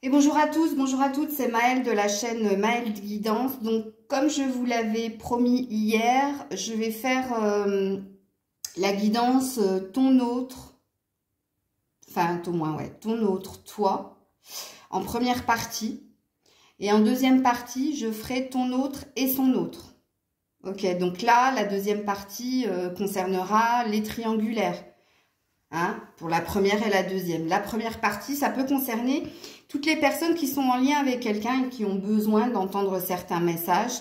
Et bonjour à tous, bonjour à toutes, c'est Maëlle de la chaîne Maëlle Guidance. Donc, comme je vous l'avais promis hier, je vais faire la guidance ton autre, enfin ton moins, ouais, ton autre, toi, en première partie. Et en deuxième partie, je ferai ton autre et son autre. Ok, donc là, la deuxième partie concernera les triangulaires. Hein, pour la première et la deuxième. La première partie, ça peut concerner toutes les personnes qui sont en lien avec quelqu'un et qui ont besoin d'entendre certains messages.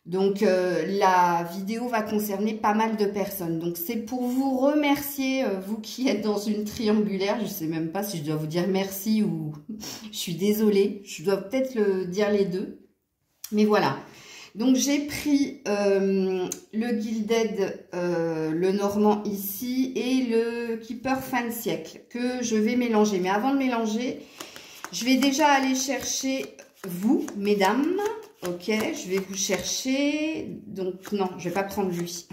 Donc, la vidéo va concerner pas mal de personnes. Donc, c'est pour vous remercier, vous qui êtes dans une triangulaire. Je ne sais même pas si je dois vous dire merci ou je suis désolée. Je dois peut-être dire les deux. Mais voilà. Donc, j'ai pris le Gilded, le Normand ici, et le Keeper fin de siècle, que je vais mélanger. Mais avant de mélanger, je vais déjà aller chercher vous, mesdames. Ok, je vais vous chercher. Donc, non, je ne vais pas prendre lui.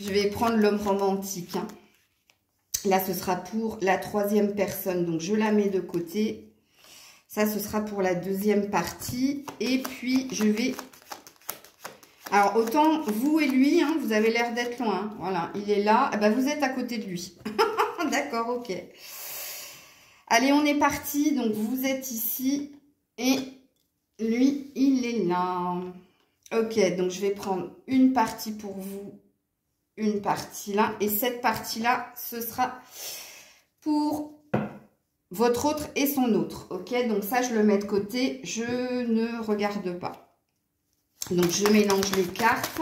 Je vais prendre l'homme romantique. Hein. Là, ce sera pour la troisième personne. Donc, je la mets de côté. Ça, ce sera pour la deuxième partie. Et puis, je vais... Alors, autant vous et lui, hein, vous avez l'air d'être loin. Hein. Voilà, il est là. Eh ben, vous êtes à côté de lui. D'accord, ok. Allez, on est parti. Donc, vous êtes ici. Et lui, il est là. Ok, donc je vais prendre une partie pour vous. Une partie là. Et cette partie-là, ce sera pour... votre autre et son autre, ok? Donc ça, je le mets de côté, je ne regarde pas. Donc, je mélange les cartes.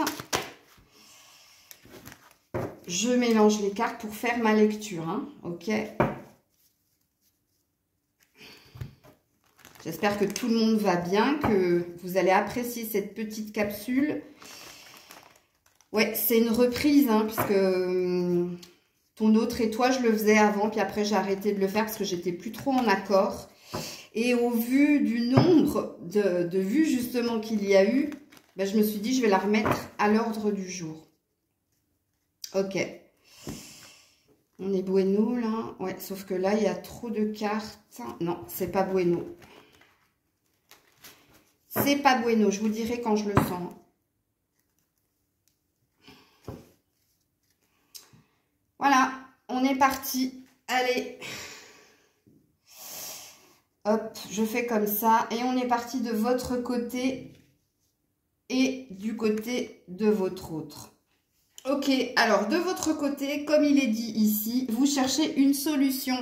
Je mélange les cartes pour faire ma lecture, hein, ok? J'espère que tout le monde va bien, que vous allez apprécier cette petite capsule. Ouais, c'est une reprise, hein, puisque... ton autre et toi, je le faisais avant, puis après, j'ai arrêté de le faire parce que j'étais plus trop en accord. Et au vu du nombre de vues, justement, qu'il y a eu, ben, je me suis dit, je vais la remettre à l'ordre du jour. Ok. On est bueno, là. Ouais, sauf que là, il y a trop de cartes. Non, c'est pas bueno. C'est pas bueno, je vous dirai quand je le sens. Voilà, on est parti. Allez. Hop, je fais comme ça. Et on est parti de votre côté et du côté de votre autre. Ok, alors de votre côté, comme il est dit ici, vous cherchez une solution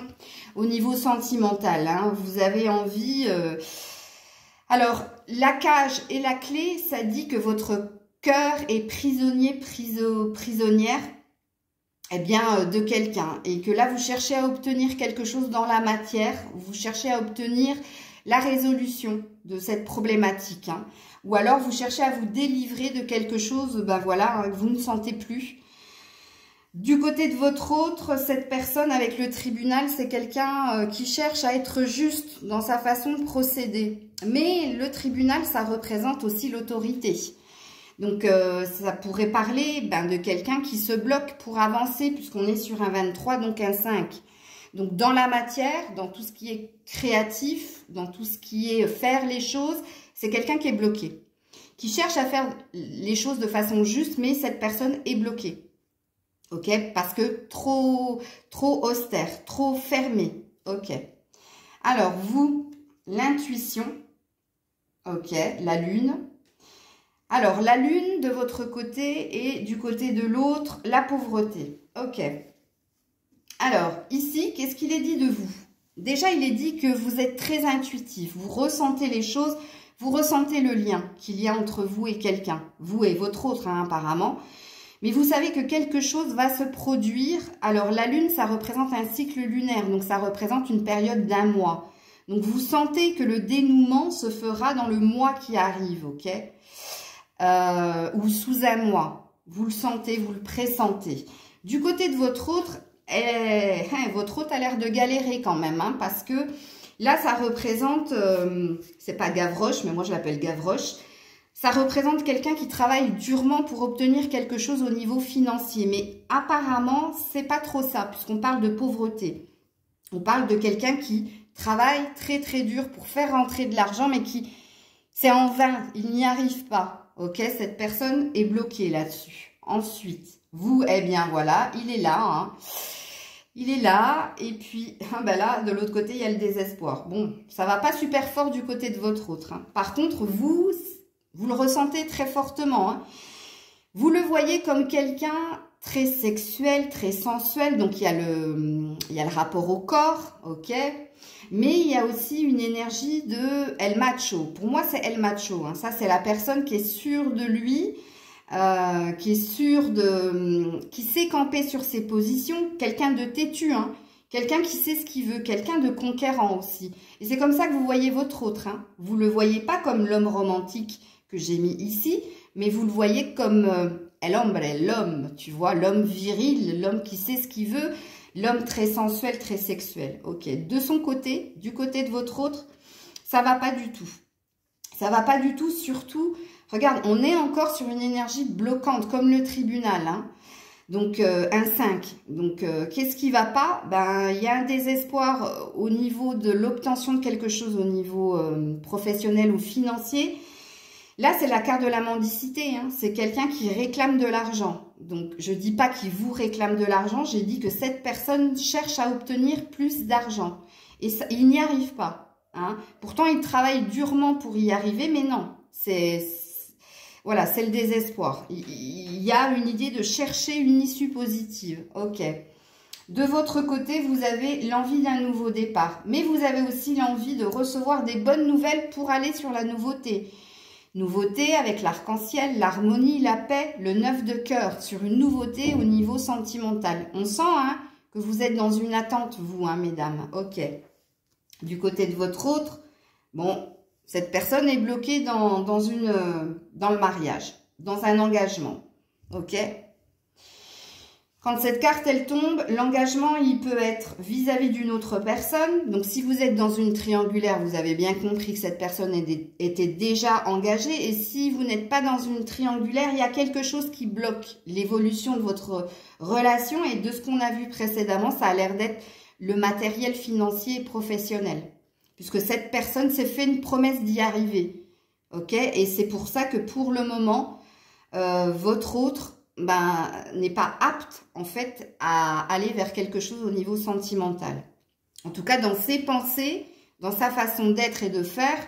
au niveau sentimental. Hein. Vous avez envie... Alors, la cage et la clé, ça dit que votre cœur est prisonnière eh bien, de quelqu'un, et que là, vous cherchez à obtenir quelque chose dans la matière, vous cherchez à obtenir la résolution de cette problématique, hein. Ou alors, vous cherchez à vous délivrer de quelque chose, ben voilà, hein, que vous ne sentez plus. Du côté de votre autre, cette personne avec le tribunal, c'est quelqu'un qui cherche à être juste dans sa façon de procéder. Mais le tribunal, ça représente aussi l'autorité. Donc, ça pourrait parler de quelqu'un qui se bloque pour avancer, puisqu'on est sur un 23, donc un 5. Donc, dans la matière, dans tout ce qui est créatif, dans tout ce qui est faire les choses, c'est quelqu'un qui est bloqué, qui cherche à faire les choses de façon juste, mais cette personne est bloquée. Ok? Parce que trop austère, trop fermé. Ok. Alors, vous, l'intuition. Ok, la lune. Alors, la lune de votre côté et du côté de l'autre, la pauvreté. Ok. Alors, ici, qu'est-ce qu'il est dit de vous? Déjà, il est dit que vous êtes très intuitif. Vous ressentez les choses, vous ressentez le lien qu'il y a entre vous et quelqu'un. Vous et votre autre, hein, apparemment. Mais vous savez que quelque chose va se produire. Alors, la lune, ça représente un cycle lunaire. Donc, ça représente une période d'1 mois. Donc, vous sentez que le dénouement se fera dans le mois qui arrive, ok? Ou sous 1 mois. Vous le sentez, vous le pressentez. Du côté de votre autre, votre autre a l'air de galérer quand même, hein, parce que là, ça représente, c'est pas Gavroche, mais moi je l'appelle Gavroche, ça représente quelqu'un qui travaille durement pour obtenir quelque chose au niveau financier. Mais apparemment, c'est pas trop ça, puisqu'on parle de pauvreté. On parle de quelqu'un qui travaille très très dur pour faire rentrer de l'argent, mais qui, c'est en vain, il n'y arrive pas. Ok, cette personne est bloquée là-dessus. Ensuite, vous, eh bien voilà, il est là, hein. Il est là, et puis, ben là, de l'autre côté, il y a le désespoir. Bon, ça va pas super fort du côté de votre autre, hein. Par contre, vous le ressentez très fortement, hein. Vous le voyez comme quelqu'un très sexuel, très sensuel, donc il y a le rapport au corps, ok. Mais il y a aussi une énergie de El Macho. Pour moi, c'est El Macho, hein. Ça, c'est la personne qui est sûre de lui, qui est sûr qui sait camper sur ses positions, quelqu'un de têtu, hein, quelqu'un qui sait ce qu'il veut, quelqu'un de conquérant aussi. Et c'est comme ça que vous voyez votre autre, hein. Vous le voyez pas comme l'homme romantique que j'ai mis ici, mais vous le voyez comme l'homme, tu vois, l'homme viril, l'homme qui sait ce qu'il veut, l'homme très sensuel, très sexuel. Ok, de son côté, du côté de votre autre, ça va pas du tout. Ça va pas du tout, surtout... Regarde, on est encore sur une énergie bloquante, comme le tribunal, hein. Donc, un 5. Donc, qu'est-ce qui va pas? Ben, il y a un désespoir au niveau de l'obtention de quelque chose au niveau professionnel ou financier. Là, c'est la carte de la mendicité, hein. C'est quelqu'un qui réclame de l'argent. Donc, je dis pas qu'il vous réclame de l'argent, j'ai dit que cette personne cherche à obtenir plus d'argent. Et ça, il n'y arrive pas, hein. Pourtant, il travaille durement pour y arriver, mais non, voilà, c'est le désespoir. Il y a une idée de chercher une issue positive. Ok. De votre côté, vous avez l'envie d'un nouveau départ. Mais vous avez aussi l'envie de recevoir des bonnes nouvelles pour aller sur la nouveauté. Nouveauté avec l'arc-en-ciel, l'harmonie, la paix, le 9 de cœur. Sur une nouveauté au niveau sentimental. On sent, hein, que vous êtes dans une attente, vous, hein, mesdames. Ok. Du côté de votre autre, bon... Cette personne est bloquée dans le mariage, dans un engagement, ok? Quand cette carte, elle tombe, l'engagement, il peut être vis-à-vis d'une autre personne. Donc, si vous êtes dans une triangulaire, vous avez bien compris que cette personne était déjà engagée. Et si vous n'êtes pas dans une triangulaire, il y a quelque chose qui bloque l'évolution de votre relation. Et de ce qu'on a vu précédemment, ça a l'air d'être le matériel financier et professionnel. Puisque cette personne s'est fait une promesse d'y arriver. Ok? Et c'est pour ça que pour le moment, votre autre n'est pas apte, en fait, à aller vers quelque chose au niveau sentimental. En tout cas, dans ses pensées, dans sa façon d'être et de faire,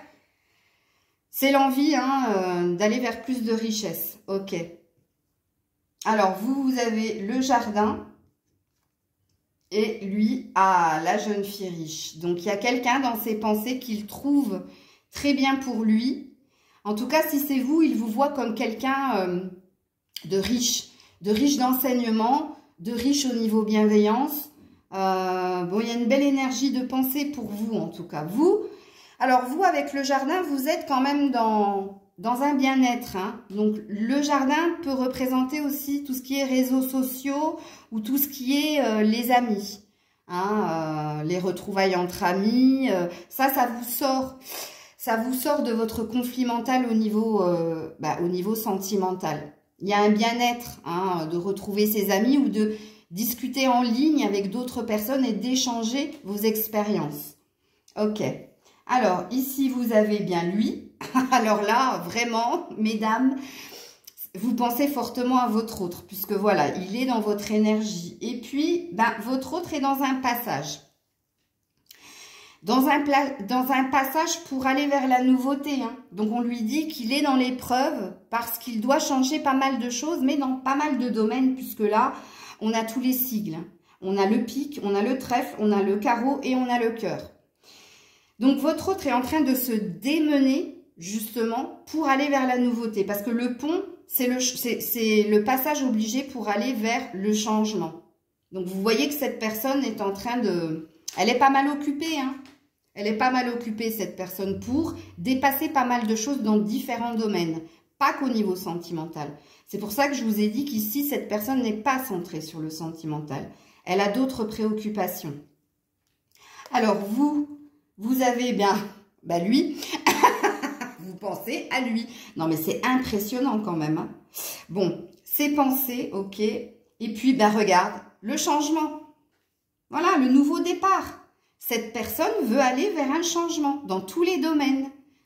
c'est l'envie, hein, d'aller vers plus de richesse. Ok. Alors, vous avez le jardin. Et lui, la jeune fille riche. Donc, il y a quelqu'un dans ses pensées qu'il trouve très bien pour lui. En tout cas, si c'est vous, il vous voit comme quelqu'un de riche d'enseignement, de riche au niveau bienveillance. Bon, il y a une belle énergie de pensée pour vous, en tout cas. Alors vous, avec le jardin, vous êtes quand même dans un bien-être, hein. Donc, le jardin peut représenter aussi tout ce qui est réseaux sociaux ou tout ce qui est les amis, hein, les retrouvailles entre amis. Ça vous sort de votre conflit mental au niveau sentimental. Il y a un bien-être, hein, de retrouver ses amis ou de discuter en ligne avec d'autres personnes et d'échanger vos expériences. Ok. Alors, ici, vous avez bien lui. Alors là, vraiment, mesdames, vous pensez fortement à votre autre, puisque voilà, il est dans votre énergie. Et puis, votre autre est dans un passage. Dans un passage pour aller vers la nouveauté, hein. Donc, on lui dit qu'il est dans l'épreuve parce qu'il doit changer pas mal de choses, mais dans pas mal de domaines, puisque là, on a tous les sigles. On a le pic, on a le trèfle, on a le carreau et on a le cœur. Donc, votre autre est en train de se démener, justement, pour aller vers la nouveauté. Parce que le pont, c'est le passage obligé pour aller vers le changement. Donc, vous voyez que cette personne est en train de... Elle est pas mal occupée, hein. Elle est pas mal occupée, cette personne, pour dépasser pas mal de choses dans différents domaines. Pas qu'au niveau sentimental. C'est pour ça que je vous ai dit qu'ici, cette personne n'est pas centrée sur le sentimental. Elle a d'autres préoccupations. Alors, vous avez lui, vous pensez à lui. Non, mais c'est impressionnant quand même, hein. Bon, ses pensées, ok. Et puis, regarde, le changement. Voilà, le nouveau départ. cette personne veut aller vers un changement dans tous les domaines.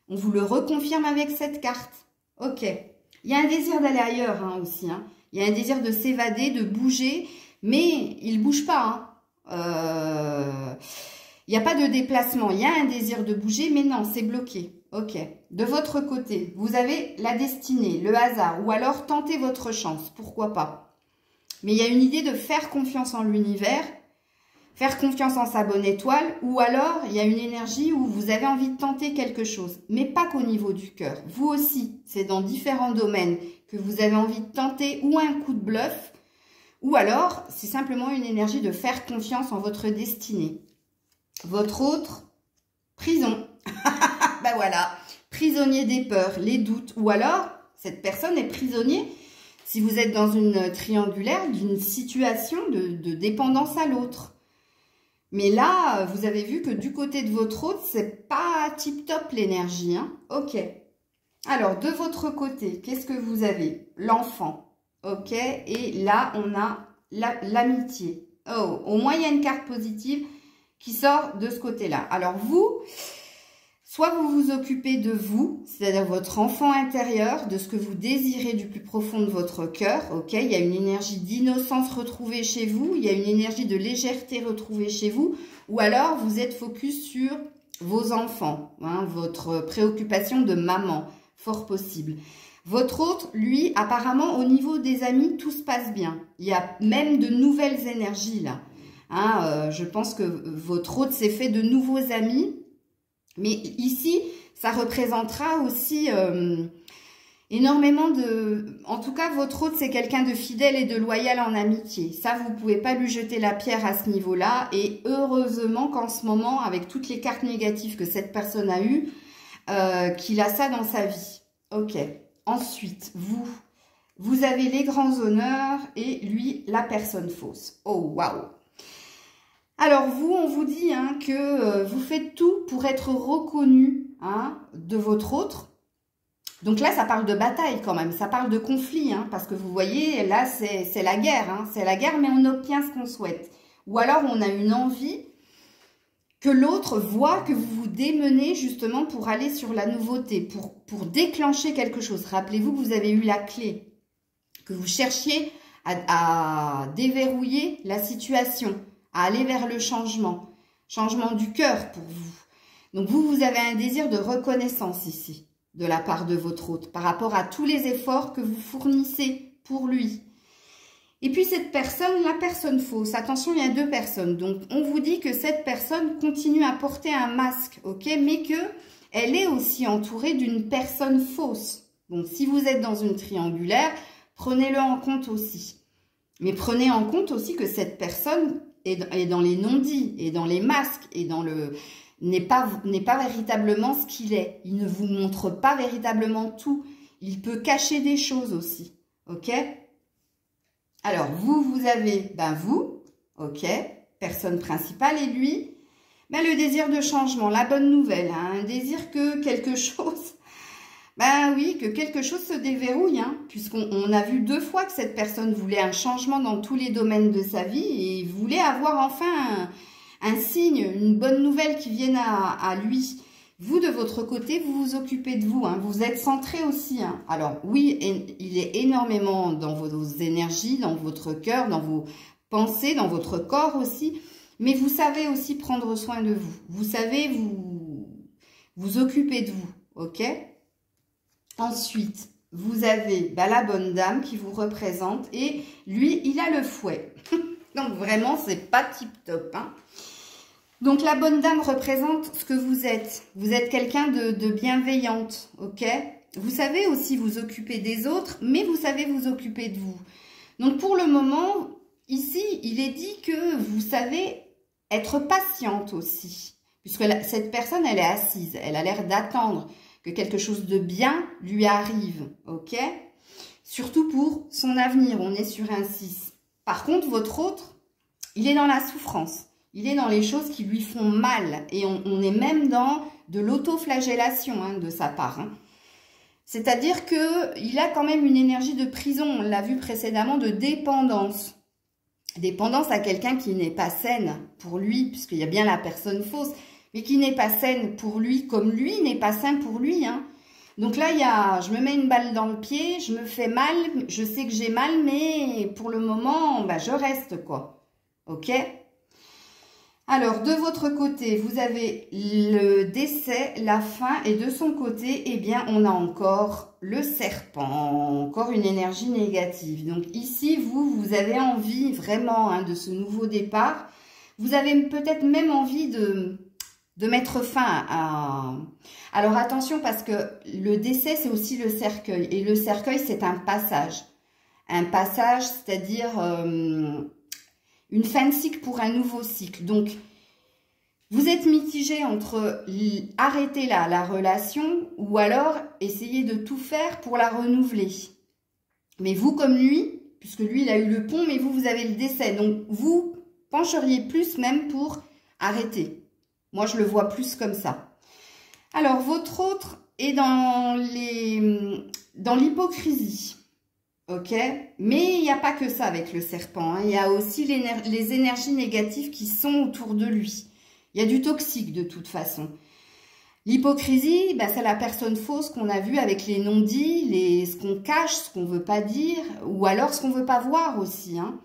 On vous le reconfirme avec cette carte. Ok. Il y a un désir d'aller ailleurs hein, aussi. Hein. Il y a un désir de s'évader, de bouger, mais il ne bouge pas. Hein. Il n'y a pas de déplacement. Il y a un désir de bouger, mais non, c'est bloqué. Ok. De votre côté, vous avez la destinée, le hasard, ou alors tentez votre chance. Pourquoi pas? Mais il y a une idée de faire confiance en l'univers, faire confiance en sa bonne étoile, ou alors il y a une énergie où vous avez envie de tenter quelque chose, mais pas qu'au niveau du cœur. Vous aussi, c'est dans différents domaines que vous avez envie de tenter ou un coup de bluff, ou alors c'est simplement une énergie de faire confiance en votre destinée. Votre autre, prison. Ben voilà, prisonnier des peurs, les doutes, ou alors cette personne est prisonnier, si vous êtes dans une triangulaire, d'une situation de dépendance à l'autre. Mais là, vous avez vu que du côté de votre autre, c'est pas tip-top l'énergie. Hein. Ok. Alors, de votre côté, qu'est-ce que vous avez? L'enfant. Ok. Et là, on a l'amitié. Oh, au moins, il y a une carte positive qui sort de ce côté-là. Alors, vous, soit vous vous occupez de vous, c'est-à-dire votre enfant intérieur, de ce que vous désirez du plus profond de votre cœur. Ok, il y a une énergie d'innocence retrouvée chez vous, il y a une énergie de légèreté retrouvée chez vous, ou alors vous êtes focus sur vos enfants, hein, votre préoccupation de maman, fort possible. Votre autre, lui, apparemment, au niveau des amis, tout se passe bien. Il y a même de nouvelles énergies là. Hein, je pense que votre autre s'est fait de nouveaux amis. Mais ici, ça représentera aussi énormément de... En tout cas, votre autre, c'est quelqu'un de fidèle et de loyal en amitié. Ça, vous ne pouvez pas lui jeter la pierre à ce niveau-là. Et heureusement qu'en ce moment, avec toutes les cartes négatives que cette personne a eues, qu'il a ça dans sa vie. Ok. Ensuite, vous avez les grands honneurs et lui, la personne fausse. Oh, waouh! Alors vous, on vous dit hein, que vous faites tout pour être reconnu hein, de votre autre. Donc là, ça parle de bataille quand même, ça parle de conflit. Hein, parce que vous voyez, là, c'est la guerre. Hein, c'est la guerre, mais on obtient ce qu'on souhaite. Ou alors, on a une envie que l'autre voit que vous vous démenez justement pour aller sur la nouveauté, pour déclencher quelque chose. Rappelez-vous que vous avez eu la clé, que vous cherchiez à déverrouiller la situation, à aller vers le changement du cœur pour vous. Donc vous avez un désir de reconnaissance ici, de la part de votre hôte, par rapport à tous les efforts que vous fournissez pour lui. Et puis cette personne, la personne fausse, attention, il y a deux personnes. Donc on vous dit que cette personne continue à porter un masque, ok, mais que elle est aussi entourée d'une personne fausse. Donc si vous êtes dans une triangulaire, prenez-le en compte aussi. Mais prenez en compte aussi que cette personne est dans les non-dits, et dans les masques, et dans le n'est pas véritablement ce qu'il est. Il ne vous montre pas véritablement tout. Il peut cacher des choses aussi. Ok? Alors, vous avez, vous, ok, personne principale, et lui, le désir de changement, la bonne nouvelle, hein, un désir que quelque chose, oui, que quelque chose se déverrouille, hein, puisqu'on a vu 2 fois que cette personne voulait un changement dans tous les domaines de sa vie et voulait avoir enfin un signe, une bonne nouvelle qui vienne à lui. Vous, de votre côté, vous vous occupez de vous, hein, vous êtes centré aussi. Hein. Alors oui, il est énormément dans vos énergies, dans votre cœur, dans vos pensées, dans votre corps aussi, mais vous savez aussi prendre soin de vous. Vous savez vous occuper de vous, ok? Ensuite, vous avez la bonne dame qui vous représente et lui, il a le fouet. Donc vraiment, c'est pas tip-top. Hein. Donc la bonne dame représente ce que vous êtes. Vous êtes quelqu'un de bienveillante, ok? Vous savez aussi vous occuper des autres, mais vous savez vous occuper de vous. Donc pour le moment, ici, il est dit que vous savez être patiente aussi. Puisque cette personne, elle est assise, elle a l'air d'attendre que quelque chose de bien lui arrive, ok? Surtout pour son avenir, on est sur un 6. Par contre, votre autre, il est dans la souffrance. Il est dans les choses qui lui font mal. Et on est même dans de l'autoflagellation hein, de sa part. Hein. C'est-à-dire qu'il a quand même une énergie de prison, on l'a vu précédemment, de dépendance. dépendance à quelqu'un qui n'est pas saine pour lui, puisqu'il y a bien la personne fausse, mais qui n'est pas saine pour lui, comme lui n'est pas sain pour lui, hein. Donc là, je me mets une balle dans le pied, je me fais mal, je sais que j'ai mal, mais pour le moment, bah, je reste, quoi. Ok? Alors, de votre côté, vous avez le décès, la fin, et de son côté, eh bien, on a encore le serpent, encore une énergie négative. Donc ici, vous avez envie vraiment hein, de ce nouveau départ. Vous avez peut-être même envie de mettre fin à... Alors attention, parce que le décès, c'est aussi le cercueil. Et le cercueil, c'est un passage. Un passage, c'est-à-dire... une fin de cycle pour un nouveau cycle. Donc, vous êtes mitigé entre arrêter la relation ou alors essayer de tout faire pour la renouveler. Mais vous, comme lui, puisque lui, il a eu le pont, mais vous avez le décès. Donc, vous pencheriez plus même pour arrêter. Moi, je le vois plus comme ça. Alors, votre autre est dans l'hypocrisie. Ok, mais il n'y a pas que ça avec le serpent, hein. Il y a aussi les énergies négatives qui sont autour de lui. Il y a du toxique de toute façon. L'hypocrisie, ben, c'est la personne fausse qu'on a vue avec les non-dits, ce qu'on cache, ce qu'on ne veut pas dire, ou alors ce qu'on ne veut pas voir aussi, hein.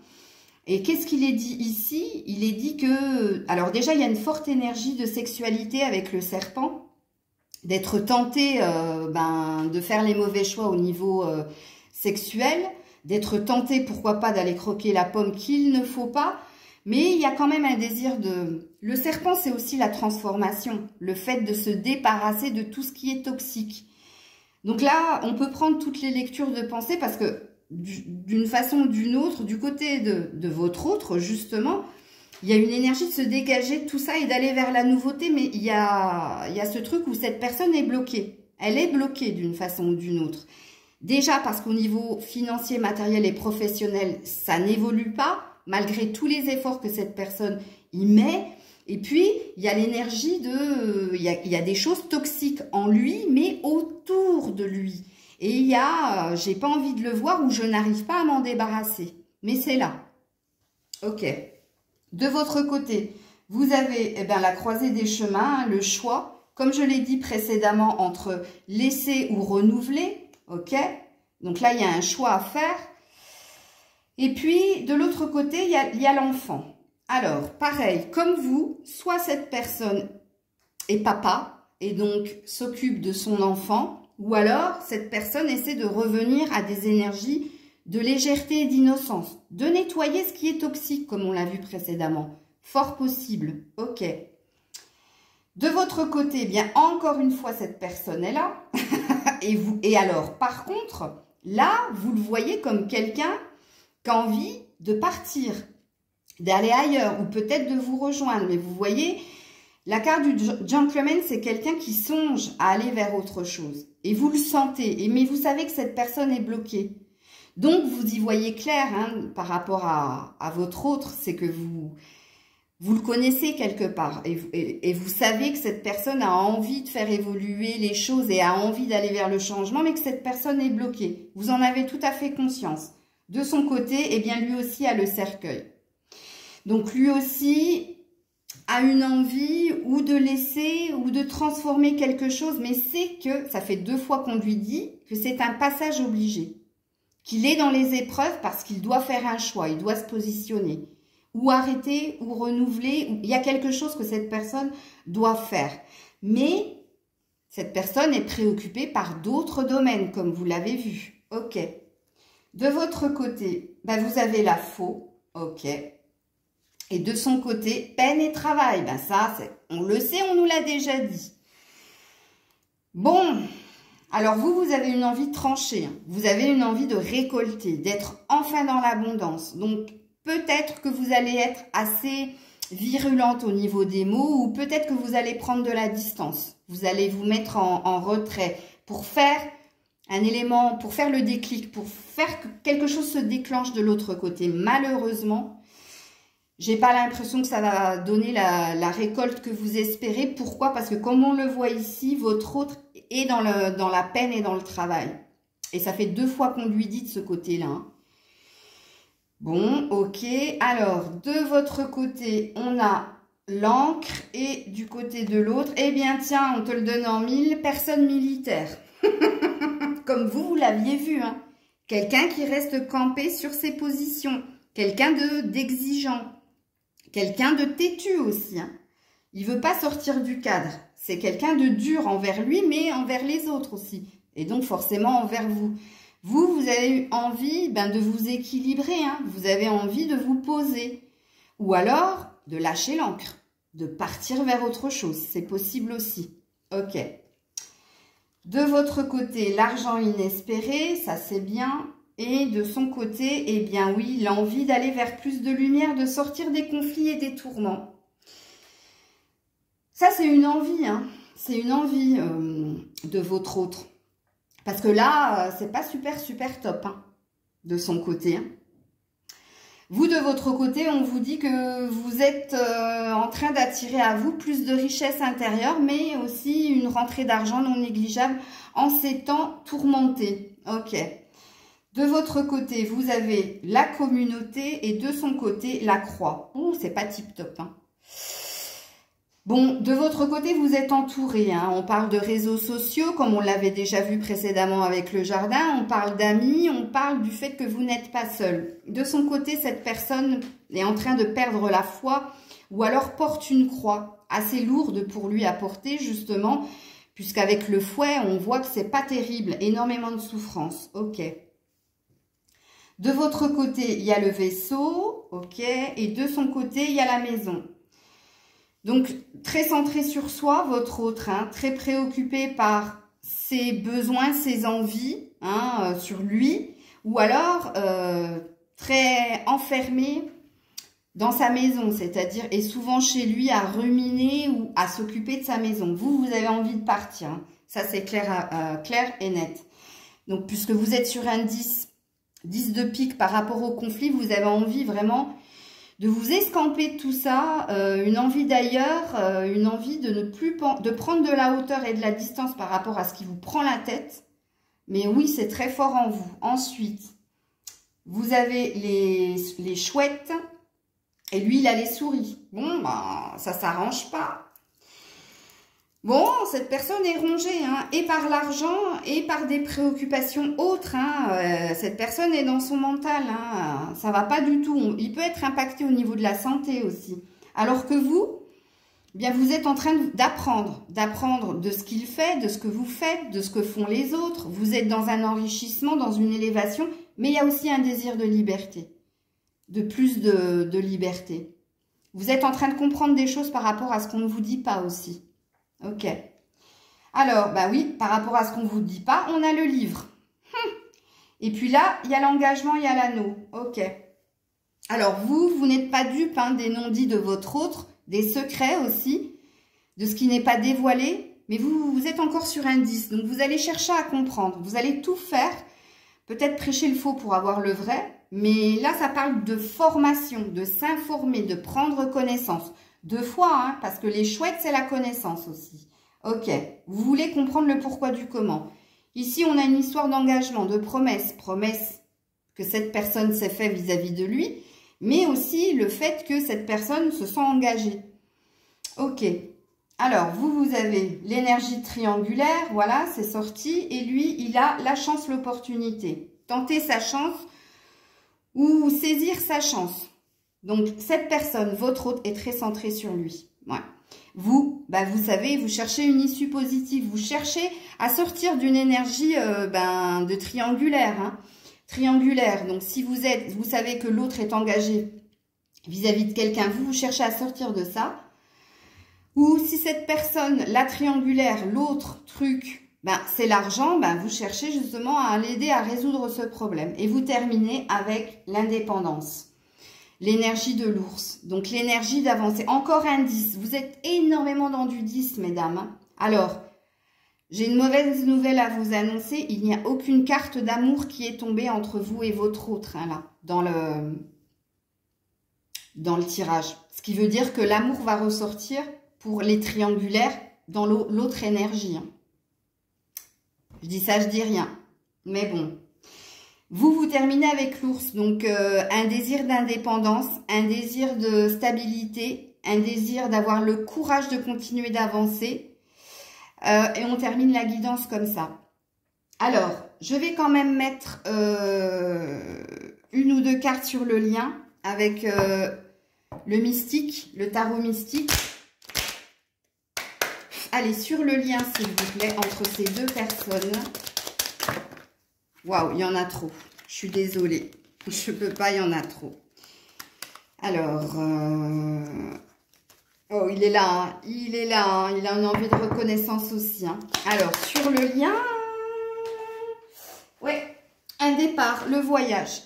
Et qu'est-ce qu'il est dit ici? Il est dit que... Alors déjà, il y a une forte énergie de sexualité avec le serpent, d'être tenté de faire les mauvais choix au niveau... sexuel, d'être tenté, pourquoi pas, d'aller croquer la pomme qu'il ne faut pas, mais il y a quand même un désir de... Le serpent, c'est aussi la transformation, le fait de se débarrasser de tout ce qui est toxique. Donc là, on peut prendre toutes les lectures de pensée parce que d'une façon ou d'une autre, du côté de votre autre, justement, il y a une énergie de se dégager de tout ça et d'aller vers la nouveauté, mais il y a ce truc où cette personne est bloquée. Elle est bloquée d'une façon ou d'une autre. Déjà parce qu'au niveau financier, matériel et professionnel, ça n'évolue pas, malgré tous les efforts que cette personne y met. Et puis, il y a l'énergie de... Il y a des choses toxiques en lui, mais autour de lui. Et il y a... j'ai pas envie de le voir ou je n'arrive pas à m'en débarrasser. Mais c'est là. Ok. De votre côté, vous avez la croisée des chemins, le choix, comme je l'ai dit précédemment, entre laisser ou renouveler. Ok, donc là, il y a un choix à faire. Et puis, de l'autre côté, il y a l'enfant. Alors, pareil, comme vous, soit cette personne est papa et donc s'occupe de son enfant, ou alors cette personne essaie de revenir à des énergies de légèreté et d'innocence, de nettoyer ce qui est toxique, comme on l'a vu précédemment. Fort possible, ok. De votre côté, eh bien, encore une fois, cette personne est là. Et alors, par contre, là, vous le voyez comme quelqu'un qui a envie de partir, d'aller ailleurs, ou peut-être de vous rejoindre. Mais vous voyez, la carte du gentleman, c'est quelqu'un qui songe à aller vers autre chose. Et vous le sentez, mais vous savez que cette personne est bloquée. Donc, vous y voyez clair hein, par rapport à votre autre, c'est que vous le connaissez quelque part et vous savez que cette personne a envie de faire évoluer les choses et a envie d'aller vers le changement, mais que cette personne est bloquée. Vous en avez tout à fait conscience. De son côté, eh bien, lui aussi a le cercueil. Donc, lui aussi a une envie ou de laisser ou de transformer quelque chose, mais c'est que, ça fait 2 fois qu'on lui dit que c'est un passage obligé. Qu'il est dans les épreuves parce qu'il doit faire un choix, il doit se positionner. Ou arrêter, ou renouveler. Il y a quelque chose que cette personne doit faire. Mais cette personne est préoccupée par d'autres domaines, comme vous l'avez vu. Ok. De votre côté, ben vous avez la faux. Ok. Et de son côté, peine et travail. Ben ça, on le sait, on nous l'a déjà dit. Bon. Alors vous avez une envie de trancher. Hein. Vous avez une envie de récolter, d'être enfin dans l'abondance. Donc, peut-être que vous allez être assez virulente au niveau des mots ou peut-être que vous allez prendre de la distance. Vous allez vous mettre en retrait pour faire un élément, pour faire le déclic, pour faire que quelque chose se déclenche de l'autre côté. Malheureusement, j'ai pas l'impression que ça va donner la récolte que vous espérez. Pourquoi? Parce que comme on le voit ici, votre autre est dans la peine et dans le travail. Et ça fait 2 fois qu'on lui dit de ce côté-là. Hein. Bon, ok. Alors, de votre côté, on a l'encre et du côté de l'autre, eh bien, tiens, on te le donne en 1000, personne militaire. Comme vous l'aviez vu, hein. Quelqu'un qui reste campé sur ses positions. Quelqu'un d'exigeant. Quelqu'un de têtu aussi, hein. Il veut pas sortir du cadre. C'est quelqu'un de dur envers lui, mais envers les autres aussi. Et donc, forcément, envers vous. Vous avez eu envie de vous équilibrer, hein. Vous avez envie de vous poser. Ou alors, de lâcher l'encre. De partir vers autre chose. C'est possible aussi. Ok. De votre côté, l'argent inespéré, ça c'est bien. Et de son côté, eh bien oui, l'envie d'aller vers plus de lumière, de sortir des conflits et des tourments. Ça, c'est une envie, hein. C'est une envie de votre autre. Parce que là, c'est pas super top, hein, de son côté. Hein. Vous, de votre côté, on vous dit que vous êtes en train d'attirer à vous plus de richesse intérieure, mais aussi une rentrée d'argent non négligeable en ces temps tourmentés. Ok. De votre côté, vous avez la communauté et de son côté, la croix. Oh, c'est pas tip top, hein. Bon, de votre côté, vous êtes entouré. Hein. On parle de réseaux sociaux, comme on l'avait déjà vu précédemment avec le jardin. On parle d'amis, on parle du fait que vous n'êtes pas seul. De son côté, cette personne est en train de perdre la foi ou alors porte une croix assez lourde pour lui à porter, justement, puisqu'avec le fouet, on voit que c'est pas terrible, énormément de souffrance. Ok. De votre côté, il y a le vaisseau, ok, et de son côté, il y a la maison. Donc, très centré sur soi, votre autre, hein, très préoccupé par ses besoins, ses envies, hein, sur lui, ou alors très enfermé dans sa maison, c'est-à-dire est souvent chez lui à ruminer ou à s'occuper de sa maison. Vous avez envie de partir, hein. Ça c'est clair et net. Donc, puisque vous êtes sur un 10 de pique par rapport au conflit, vous avez envie vraiment de vous escamper de tout ça, une envie d'ailleurs, une envie de prendre de la hauteur et de la distance par rapport à ce qui vous prend la tête. Mais oui, c'est très fort en vous. Ensuite, vous avez les chouettes et lui, il a les souris. Bon, bah, ça s'arrange pas. Bon, cette personne est rongée, hein, et par l'argent et par des préoccupations autres. Hein, cette personne est dans son mental, hein, ça va pas du tout. Il peut être impacté au niveau de la santé aussi. Alors que vous, bien, vous êtes en train d'apprendre de ce qu'il fait, de ce que vous faites, de ce que font les autres. Vous êtes dans un enrichissement, dans une élévation, mais il y a aussi un désir de liberté, de plus de liberté. Vous êtes en train de comprendre des choses par rapport à ce qu'on ne vous dit pas aussi. Ok. Alors, bah oui, par rapport à ce qu'on ne vous dit pas, on a le livre. Et puis là, il y a l'engagement, il y a l'anneau. Ok. Alors, vous n'êtes pas dupe, hein, des non-dits de votre autre, des secrets aussi, de ce qui n'est pas dévoilé, mais vous êtes encore sur un 10. Donc, vous allez chercher à comprendre. Vous allez tout faire, peut-être prêcher le faux pour avoir le vrai, mais là, ça parle de formation, de s'informer, de prendre connaissance. 2 fois, hein, parce que les chouettes, c'est la connaissance aussi. Ok, vous voulez comprendre le pourquoi du comment. Ici, on a une histoire d'engagement, de promesse. Promesse que cette personne s'est fait vis-à-vis de lui, mais aussi le fait que cette personne se sent engagée. Ok, alors vous avez l'énergie triangulaire, voilà, c'est sorti. Et lui, il a la chance, l'opportunité. Tenter sa chance ou saisir sa chance. Donc, cette personne, votre autre, est très centrée sur lui. Ouais. Vous, vous savez, vous cherchez une issue positive. Vous cherchez à sortir d'une énergie de triangulaire. Hein. Triangulaire. Donc, si vous savez que l'autre est engagé vis-à-vis de quelqu'un, vous cherchez à sortir de ça. Ou si cette personne, la triangulaire, l'autre truc, c'est l'argent, vous cherchez justement à l'aider à résoudre ce problème. Et vous terminez avec l'indépendance. L'énergie de l'ours, donc l'énergie d'avancer. Encore un 10. Vous êtes énormément dans du 10, mesdames. Alors, j'ai une mauvaise nouvelle à vous annoncer. Il n'y a aucune carte d'amour qui est tombée entre vous et votre autre, hein, là, dans le tirage. Ce qui veut dire que l'amour va ressortir pour les triangulaires dans l'autre énergie. Hein. Je dis ça, je dis rien. Mais bon. Vous terminez avec l'ours, donc un désir d'indépendance, un désir de stabilité, un désir d'avoir le courage de continuer d'avancer. Et on termine la guidance comme ça. Alors, je vais quand même mettre une ou deux cartes sur le lien avec le mystique, le tarot mystique. Allez, sur le lien, s'il vous plaît, entre ces deux personnes. Waouh, il y en a trop. Je suis désolée. Je peux pas, il y en a trop. Alors, oh, il est là, hein. Il est là. Hein. Il a une envie de reconnaissance aussi. Hein. Alors, sur le lien, ouais, un départ, le voyage.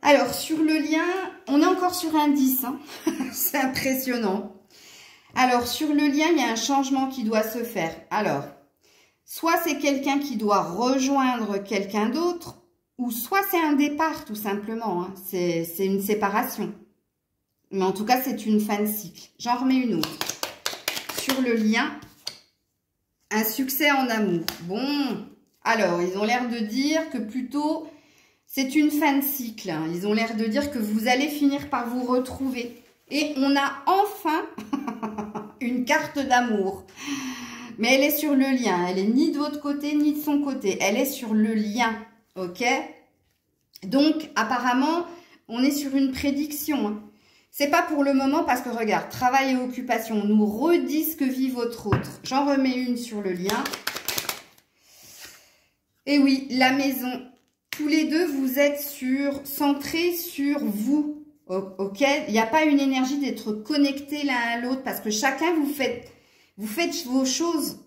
Alors, sur le lien, on est encore sur un 10. Hein. C'est impressionnant. Alors, sur le lien, il y a un changement qui doit se faire. Alors, soit c'est quelqu'un qui doit rejoindre quelqu'un d'autre, ou soit c'est un départ, tout simplement. Hein. C'est une séparation. Mais en tout cas, c'est une fin de cycle. J'en remets une autre. Sur le lien, un succès en amour. Bon, alors, ils ont l'air de dire que plutôt, c'est une fin de cycle. Hein. Ils ont l'air de dire que vous allez finir par vous retrouver. Et on a enfin une carte d'amour. Mais elle est sur le lien. Elle est ni de votre côté, ni de son côté. Elle est sur le lien. Ok? Donc, apparemment, on est sur une prédiction. Hein. C'est pas pour le moment parce que, regarde, travail et occupation nous redisent que vit votre autre. J'en remets une sur le lien. Et oui, la maison. Tous les deux, vous êtes centrés sur vous. Ok, il n'y a pas une énergie d'être connectés l'un à l'autre parce que chacun vous faites vos choses,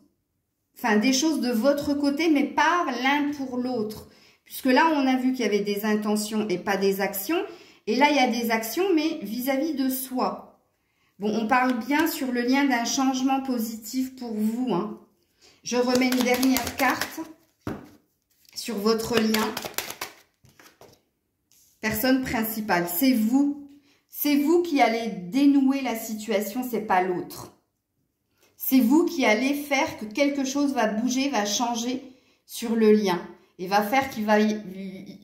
enfin des choses de votre côté, mais pas l'un pour l'autre. Puisque là, on a vu qu'il y avait des intentions et pas des actions. Et là, il y a des actions, mais vis-à-vis de soi. Bon, on parle bien sur le lien d'un changement positif pour vous. Hein. Je remets une dernière carte sur votre lien. Personne principale, c'est vous. C'est vous qui allez dénouer la situation, c'est pas l'autre. C'est vous qui allez faire que quelque chose va bouger, va changer sur le lien. Et va faire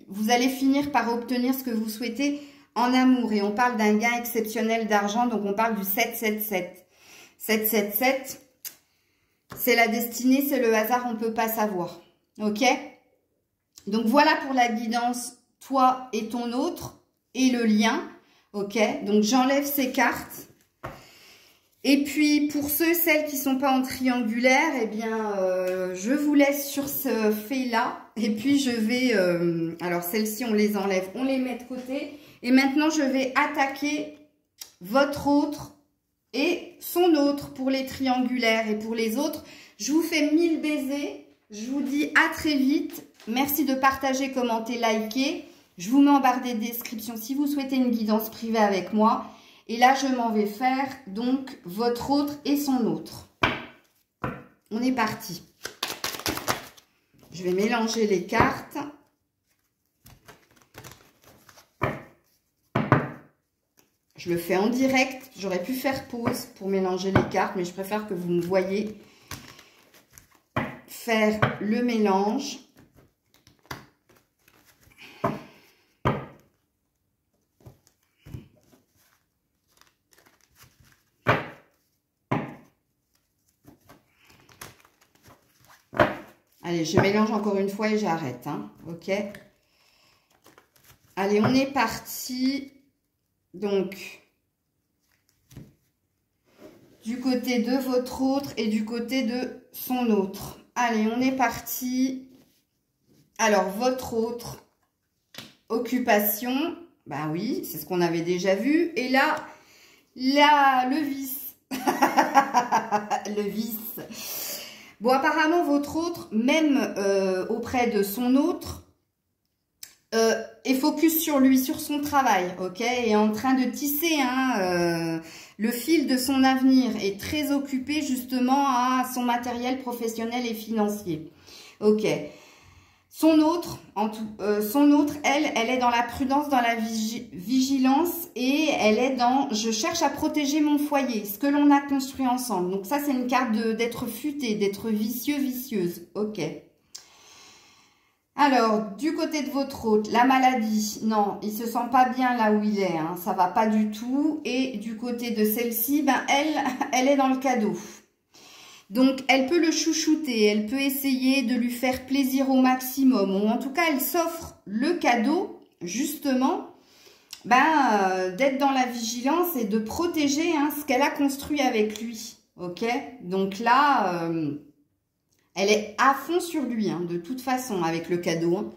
vous allez finir par obtenir ce que vous souhaitez en amour. Et on parle d'un gain exceptionnel d'argent, donc on parle du 777. 777, c'est la destinée, c'est le hasard, on ne peut pas savoir. Ok? Donc voilà pour la guidance. Toi et ton autre, et le lien, ok? Donc, j'enlève ces cartes. Et puis, pour celles qui ne sont pas en triangulaire, eh bien, je vous laisse sur ce fait-là. Et puis, je vais... alors, celles-ci, on les enlève, on les met de côté. Et maintenant, je vais attaquer votre autre et son autre pour les triangulaires. Et pour les autres, je vous fais 1000 baisers. Je vous dis à très vite. Merci de partager, commenter, liker. Je vous mets en barre des descriptions si vous souhaitez une guidance privée avec moi. Et là, je m'en vais faire donc votre autre et son autre. On est parti. Je vais mélanger les cartes. Je le fais en direct. J'aurais pu faire pause pour mélanger les cartes, mais je préfère que vous me voyez faire le mélange. Allez, je mélange encore une fois et j'arrête. Hein, ok. Allez, on est parti. Donc, du côté de votre autre et du côté de son autre. Allez, on est parti. Alors, votre autre, occupation. Ben oui, c'est ce qu'on avait déjà vu. Et là, le vice. Le vice. Bon, apparemment, votre autre, même auprès de son autre, est focus sur lui, sur son travail, ok? Est en train de tisser le fil de son avenir, est très occupé justement à son matériel professionnel et financier, ok? Son autre, elle est dans la prudence, dans la vigilance et elle est dans « je cherche à protéger mon foyer », ce que l'on a construit ensemble. Donc ça, c'est une carte d'être futé, d'être vicieux, vicieuse. Ok. Alors, du côté de votre hôte, la maladie, non, il se sent pas bien là où il est, hein, ça va pas du tout. Et du côté de celle-ci, ben elle est dans le cadeau. Donc, elle peut le chouchouter, elle peut essayer de lui faire plaisir au maximum. Ou en tout cas, elle s'offre le cadeau, justement, d'être dans la vigilance et de protéger ce qu'elle a construit avec lui. Ok? Donc là... elle est à fond sur lui, de toute façon, avec le cadeau.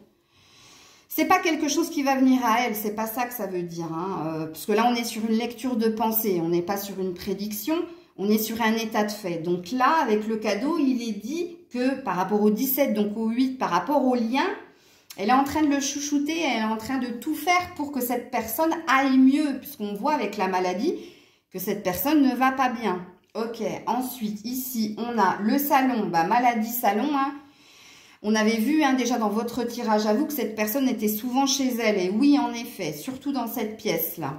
C'est pas quelque chose qui va venir à elle, c'est pas ça que ça veut dire. Parce que là, on est sur une lecture de pensée, on n'est pas sur une prédiction, on est sur un état de fait. Donc là, avec le cadeau, il est dit que par rapport au 17, donc au 8, par rapport au lien, elle est en train de le chouchouter, elle est en train de tout faire pour que cette personne aille mieux, puisqu'on voit avec la maladie que cette personne ne va pas bien. Ok, ensuite, ici, on a le salon, maladie salon. On avait vu déjà dans votre tirage à vous que cette personne était souvent chez elle. Et oui, en effet, surtout dans cette pièce-là.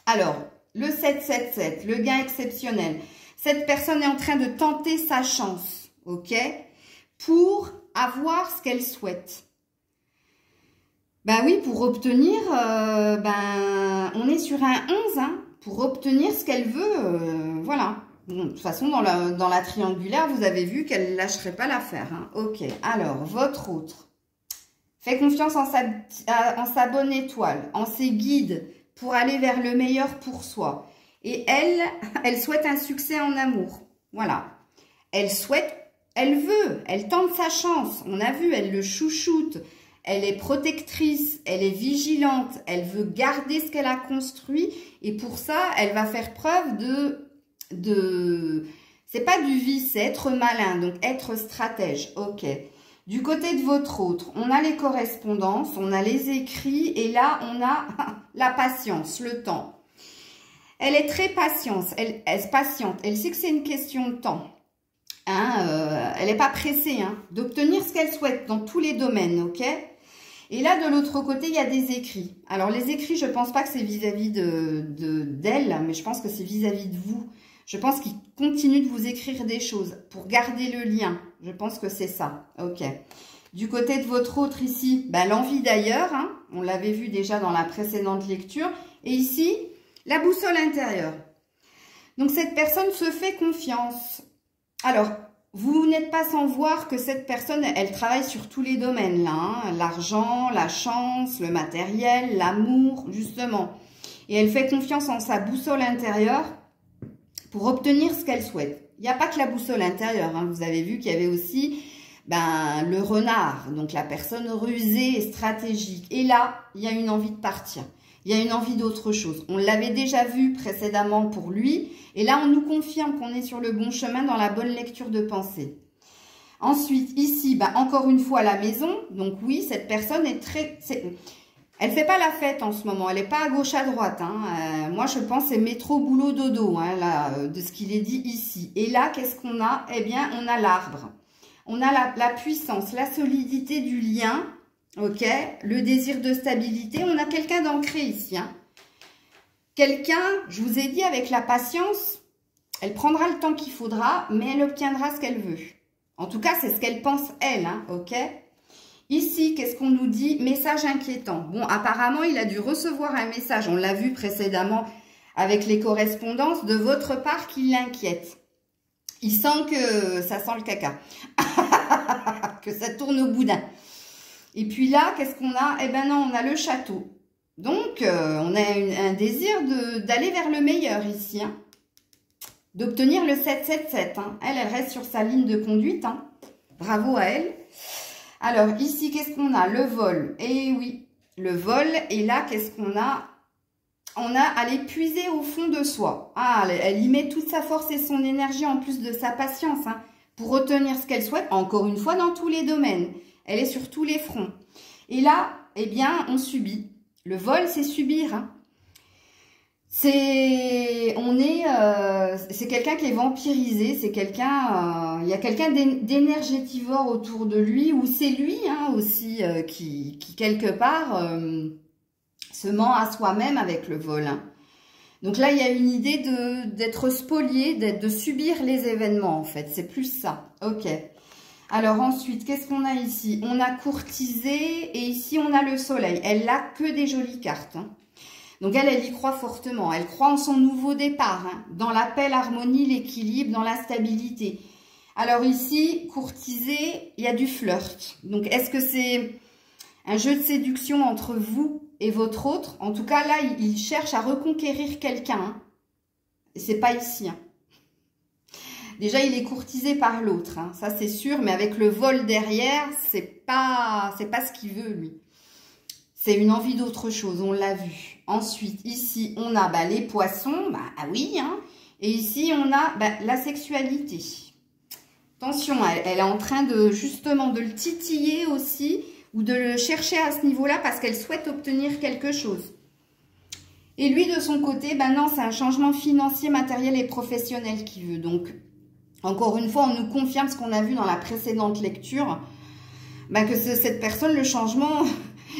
Alors, le 777, le gain exceptionnel. Cette personne est en train de tenter sa chance, ok, pour avoir ce qu'elle souhaite. Ben oui, pour obtenir, on est sur un 11, pour obtenir ce qu'elle veut, voilà. Bon, de toute façon, dans la triangulaire, vous avez vu qu'elle ne lâcherait pas l'affaire. Ok, alors, votre autre. Fait confiance en sa bonne étoile, en ses guides, pour aller vers le meilleur pour soi. Et elle souhaite un succès en amour. Voilà. Elle veut, elle tente sa chance. On a vu, elle le chouchoute. Elle est protectrice, elle est vigilante, elle veut garder ce qu'elle a construit et pour ça, elle va faire preuve c'est pas du vice, c'est être malin, donc être stratège. Ok. Du côté de votre autre, on a les correspondances, on a les écrits et là, on a la patience, le temps. Elle est très patiente, elle sait que c'est une question de temps. Elle n'est pas pressée d'obtenir ce qu'elle souhaite dans tous les domaines, ok? Et là, de l'autre côté, il y a des écrits. Alors, les écrits, je ne pense pas que c'est vis-à-vis d'elle, mais je pense que c'est vis-à-vis de vous. Je pense qu'il continue de vous écrire des choses pour garder le lien. Je pense que c'est ça. Ok. Du côté de votre autre ici, l'envie d'ailleurs. On l'avait vu déjà dans la précédente lecture. Et ici, la boussole intérieure. Donc, cette personne se fait confiance. Alors, vous n'êtes pas sans voir que cette personne, elle travaille sur tous les domaines là. L'argent, la chance, le matériel, l'amour, justement. Et elle fait confiance en sa boussole intérieure pour obtenir ce qu'elle souhaite. Il n'y a pas que la boussole intérieure. Vous avez vu qu'il y avait aussi le renard. Donc, la personne rusée et stratégique. Et là, il y a une envie de partir. Il y a une envie d'autre chose. On l'avait déjà vu précédemment pour lui. Et là, on nous confirme qu'on est sur le bon chemin dans la bonne lecture de pensée. Ensuite, ici, encore une fois, la maison. Donc oui, cette personne est très... Elle ne fait pas la fête en ce moment. Elle n'est pas à gauche, à droite. Moi, je pense que c'est métro, boulot, dodo, de ce qu'il est dit ici. Et là, qu'est-ce qu'on a? Eh bien, on a l'arbre. On a la puissance, la solidité du lien. Ok, le désir de stabilité, on a quelqu'un d'ancré ici. Quelqu'un, je vous ai dit, avec la patience, elle prendra le temps qu'il faudra, mais elle obtiendra ce qu'elle veut. En tout cas, c'est ce qu'elle pense, elle, ok. Ici, qu'est-ce qu'on nous dit? Message inquiétant. Bon, apparemment, il a dû recevoir un message, on l'a vu précédemment avec les correspondances, de votre part qui l'inquiète. Il sent que ça sent le caca, que ça tourne au boudin. Et puis là, qu'est-ce qu'on a? Eh ben non, on a le château. Donc, on a un désir d'aller vers le meilleur ici. D'obtenir le 777. Elle reste sur sa ligne de conduite. Bravo à elle. Alors, ici, qu'est-ce qu'on a? Le vol. Eh oui, le vol. Et là, qu'est-ce qu'on a? On a à les puiser au fond de soi. Elle y met toute sa force et son énergie en plus de sa patience. Pour obtenir ce qu'elle souhaite. Encore une fois, dans tous les domaines. Elle est sur tous les fronts. Et là, eh bien, on subit. Le vol, c'est subir. C'est quelqu'un qui est vampirisé. C'est quelqu'un... il y a quelqu'un d'énergétivore autour de lui. Ou c'est lui aussi qui, quelque part, se ment à soi-même avec le vol. Donc là, il y a une idée d'être spolié, de subir les événements, en fait. C'est plus ça. Ok. Alors ensuite, qu'est-ce qu'on a ici? On a courtisé et ici on a le soleil. Elle n'a que des jolies cartes. Hein. Donc elle y croit fortement. Elle croit en son nouveau départ, hein, dans la paix, l'harmonie, l'équilibre, dans la stabilité. Alors ici, courtisé, il y a du flirt. Donc est-ce que c'est un jeu de séduction entre vous et votre autre? En tout cas, là, il cherche à reconquérir quelqu'un. Hein. C'est pas ici. Hein. Déjà, il est courtisé par l'autre, hein, ça c'est sûr, mais avec le vol derrière, c'est pas ce qu'il veut, lui. C'est une envie d'autre chose, on l'a vu. Ensuite, ici, on a les poissons, ah oui, hein, et ici, on a la sexualité. Attention, elle est en train de, justement, de le titiller aussi, ou de le chercher à ce niveau-là, parce qu'elle souhaite obtenir quelque chose. Et lui, de son côté, non, c'est un changement financier, matériel et professionnel qu'il veut, donc... Encore une fois, on nous confirme ce qu'on a vu dans la précédente lecture, que cette personne, le changement,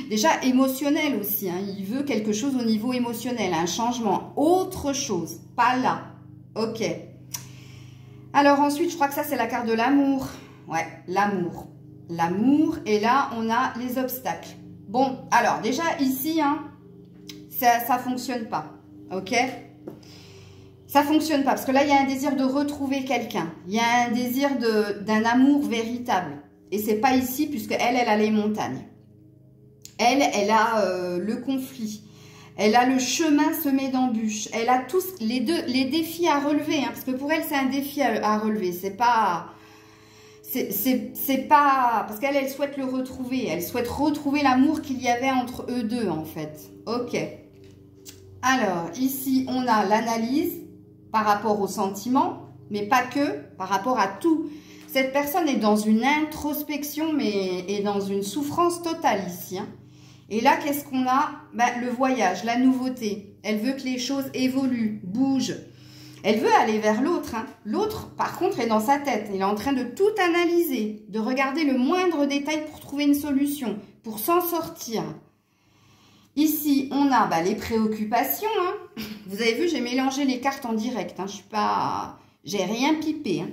déjà émotionnel aussi, hein, il veut quelque chose au niveau émotionnel, un changement, autre chose, pas là, ok. Alors ensuite, je crois que ça c'est la carte de l'amour, ouais, l'amour, et là on a les obstacles. Bon, alors déjà ici, hein, ça fonctionne pas, ok. Ça fonctionne pas, parce que là, il y a un désir de retrouver quelqu'un. Il y a un désir d'un amour véritable. Et c'est pas ici, puisque elle a les montagnes. Elle a le conflit. Elle a le chemin semé d'embûches. Elle a tous les défis à relever. Hein, parce que pour elle, c'est un défi à relever. C'est pas... Parce qu'elle, elle souhaite le retrouver. Elle souhaite retrouver l'amour qu'il y avait entre eux deux, en fait. Ok. Alors, ici, on a l'analyse par rapport aux sentiments, mais pas que, par rapport à tout. Cette personne est dans une introspection, mais est dans une souffrance totale ici. Hein. Et là, qu'est-ce qu'on a? Le voyage, la nouveauté. Elle veut que les choses évoluent, bougent. Elle veut aller vers l'autre. Hein. L'autre, par contre, est dans sa tête. Il est en train de tout analyser, de regarder le moindre détail pour trouver une solution, pour s'en sortir. Ici, on a les préoccupations. Hein. Vous avez vu, j'ai mélangé les cartes en direct. Hein. J'ai rien pipé. Hein.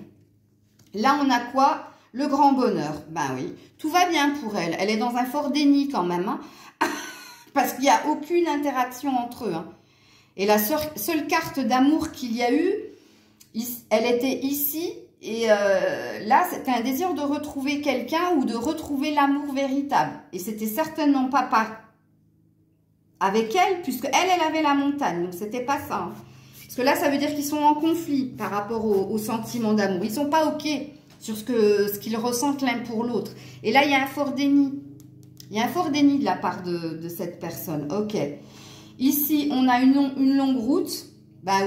Là, on a quoi? Le grand bonheur. Oui, tout va bien pour elle. Elle est dans un fort déni quand même. Hein. Parce qu'il n'y a aucune interaction entre eux. Hein. Et la seule carte d'amour qu'il y a eu, elle était ici. Et là, c'était un désir de retrouver quelqu'un ou de retrouver l'amour véritable. Et c'était certainement pas avec elle, puisque elle avait la montagne. Donc, c'était pas ça. Hein. Parce que là, ça veut dire qu'ils sont en conflit par rapport au sentiment d'amour. Ils sont pas OK sur ce qu'ils ressentent l'un pour l'autre. Et là, il y a un fort déni. Il y a un fort déni de la part de cette personne. OK. Ici, on a une longue route.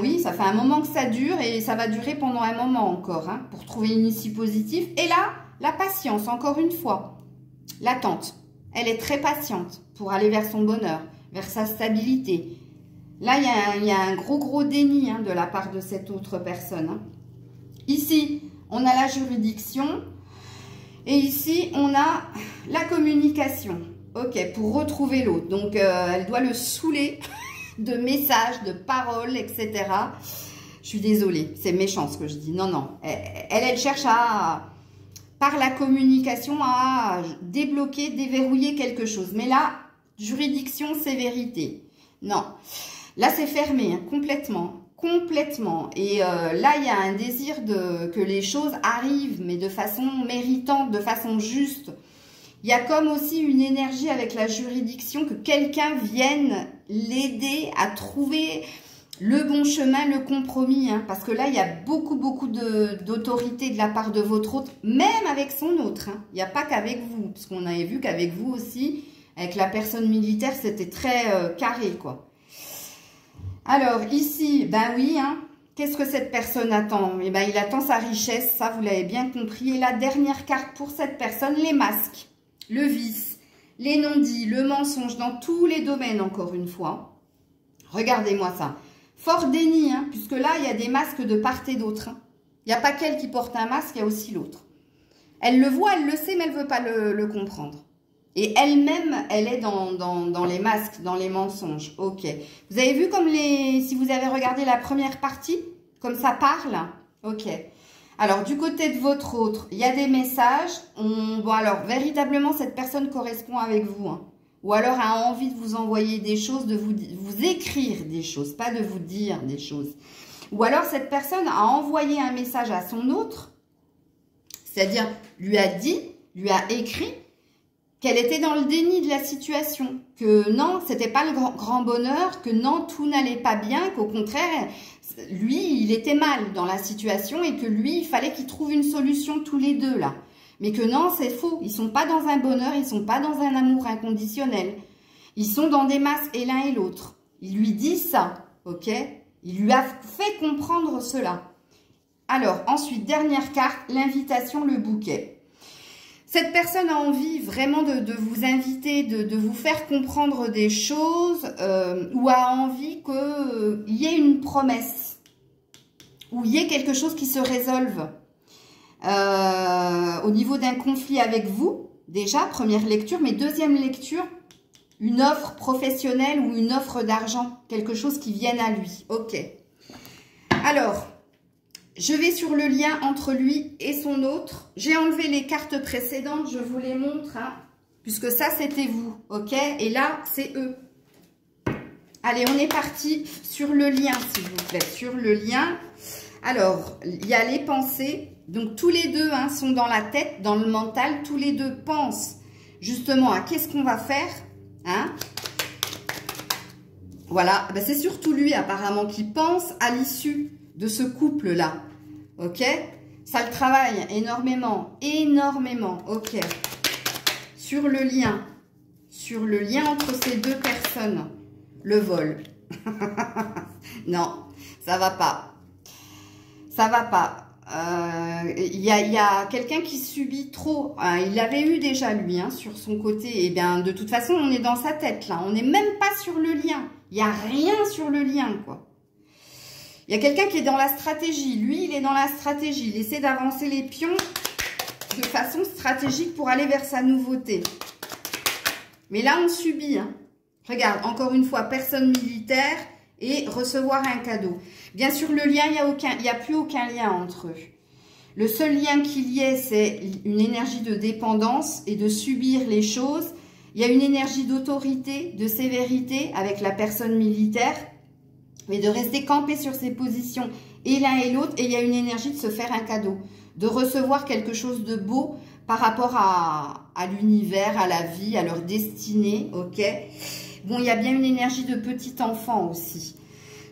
Oui, ça fait un moment que ça dure et ça va durer pendant un moment encore, hein, pour trouver une issue positive. Et là, la patience, encore une fois. L'attente. Elle est très patiente pour aller vers son bonheur, vers sa stabilité. Là, il y a un gros déni, hein, de la part de cette autre personne. Hein. Ici, on a la juridiction. Et ici, on a la communication. OK, pour retrouver l'autre. Donc, elle doit le saouler de messages, de paroles, etc. Je suis désolée, c'est méchant ce que je dis. Non, non. Elle cherche par la communication, à débloquer, déverrouiller quelque chose. Mais là, juridiction, sévérité. Non. Là, c'est fermé, hein, complètement. Complètement. Et là, il y a un désir que les choses arrivent, mais de façon méritante, de façon juste. Il y a comme aussi une énergie avec la juridiction, que quelqu'un vienne l'aider à trouver le bon chemin, le compromis. Hein, parce que là, il y a beaucoup d'autorité de la part de votre autre, même avec son autre. Hein. Il n'y a pas qu'avec vous, parce qu'on avait vu qu'avec vous aussi, avec la personne militaire, c'était très carré, quoi. Alors, ici, oui, hein, qu'est-ce que cette personne attend? Eh il attend sa richesse, ça, vous l'avez bien compris. Et la dernière carte pour cette personne, les masques, le vice, les non-dits, le mensonge, dans tous les domaines, encore une fois. Regardez-moi ça. Fort déni, hein, puisque là, il y a des masques de part et d'autre. Hein. Il n'y a pas qu'elle qui porte un masque, il y a aussi l'autre. Elle le voit, elle le sait, mais elle ne veut pas le comprendre. Et elle-même, elle est dans les masques, dans les mensonges. OK. Vous avez vu comme si vous avez regardé la première partie, comme ça parle? OK. Alors, du côté de votre autre, il y a des messages. Bon, alors, véritablement, cette personne correspond avec vous. Hein. Ou alors a envie de vous envoyer des choses, de vous écrire des choses, pas de vous dire des choses. Ou alors, cette personne a envoyé un message à son autre, c'est-à-dire lui a dit, lui a écrit qu'elle était dans le déni de la situation, que non, c'était pas le grand bonheur, que non, tout n'allait pas bien, qu'au contraire, lui, il était mal dans la situation et que lui, il fallait qu'ils trouvent une solution tous les deux, là. Mais que non, c'est faux. Ils sont pas dans un bonheur, ils sont pas dans un amour inconditionnel. Ils sont dans des masses et l'un et l'autre. Il lui dit ça, ok? Il lui a fait comprendre cela. Alors, ensuite, dernière carte, l'invitation, le bouquet. Cette personne a envie vraiment de vous inviter, de vous faire comprendre des choses ou a envie qu'il y ait une promesse ou il y ait quelque chose qui se résolve au niveau d'un conflit avec vous. Déjà, première lecture, mais deuxième lecture, une offre professionnelle ou une offre d'argent, quelque chose qui vienne à lui. Ok. Alors, je vais sur le lien entre lui et son autre. J'ai enlevé les cartes précédentes, je vous les montre, hein, puisque ça, c'était vous, ok? Et là, c'est eux. Allez, on est parti sur le lien, s'il vous plaît, sur le lien. Alors, il y a les pensées. Donc, tous les deux hein, sont dans la tête, dans le mental. Tous les deux pensent justement à qu'est-ce qu'on va faire, hein? Voilà, ben, c'est surtout lui, apparemment, qui pense à l'issue de ce couple-là. Ok, ça le travaille énormément, énormément. Ok, sur le lien entre ces deux personnes, le vol. Non, ça va pas. Ça va pas. Il y a quelqu'un qui subit trop. Il avait eu déjà lui hein, sur son côté. Et bien, de toute façon, on est dans sa tête là. On n'est même pas sur le lien. Il n'y a rien sur le lien, quoi. Il y a quelqu'un qui est dans la stratégie. Lui, il est dans la stratégie. Il essaie d'avancer les pions de façon stratégique pour aller vers sa nouveauté. Mais là, on subit. Hein. Regarde, encore une fois, personne militaire et recevoir un cadeau. Bien sûr, le lien, il n'y a plus aucun lien entre eux. Le seul lien qu'il y ait, c'est une énergie de dépendance et de subir les choses. Il y a une énergie d'autorité, de sévérité avec la personne militaire. Mais de rester campé sur ses positions et l'un et l'autre. Et il y a une énergie de se faire un cadeau. De recevoir quelque chose de beau par rapport à l'univers, à la vie, à leur destinée. Ok. Bon, il y a bien une énergie de petit enfant aussi.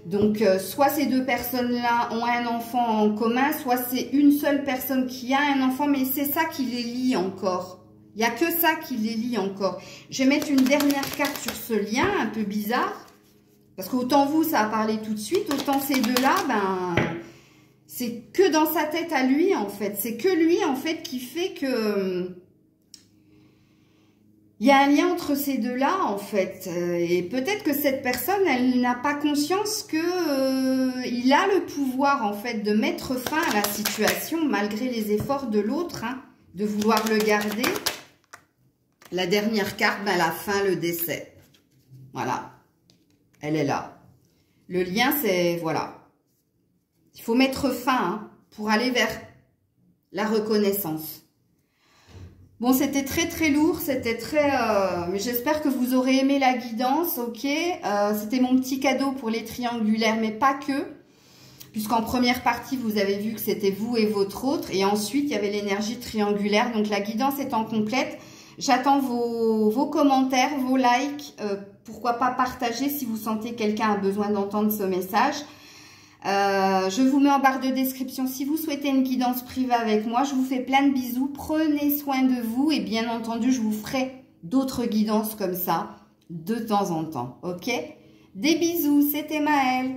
Donc, soit ces deux personnes-là ont un enfant en commun, soit c'est une seule personne qui a un enfant. Mais c'est ça qui les lie encore. Il n'y a que ça qui les lie encore. Je vais mettre une dernière carte sur ce lien un peu bizarre. Parce qu'autant vous, ça a parlé tout de suite, autant ces deux-là, ben, c'est que dans sa tête à lui, en fait. C'est que lui, en fait, qui fait que... Il y a un lien entre ces deux-là, en fait. Et peut-être que cette personne, elle n'a pas conscience que il a le pouvoir, en fait, de mettre fin à la situation, malgré les efforts de l'autre, hein, de vouloir le garder. La dernière carte, ben, la fin, le décès. Voilà. Elle est là. Le lien, c'est... Voilà. Il faut mettre fin hein, pour aller vers la reconnaissance. Bon, c'était très, très lourd. C'était très... mais j'espère que vous aurez aimé la guidance, ok. C'était mon petit cadeau pour les triangulaires, mais pas que. Puisqu'en première partie, vous avez vu que c'était vous et votre autre. Et ensuite, il y avait l'énergie triangulaire. Donc, la guidance étant complète, j'attends vos commentaires, vos likes. Pourquoi pas partager si vous sentez que quelqu'un a besoin d'entendre ce message. Je vous mets en barre de description si vous souhaitez une guidance privée avec moi. Je vous fais plein de bisous. Prenez soin de vous. Et bien entendu, je vous ferai d'autres guidances comme ça de temps en temps. Ok? Des bisous. C'était Maëlle.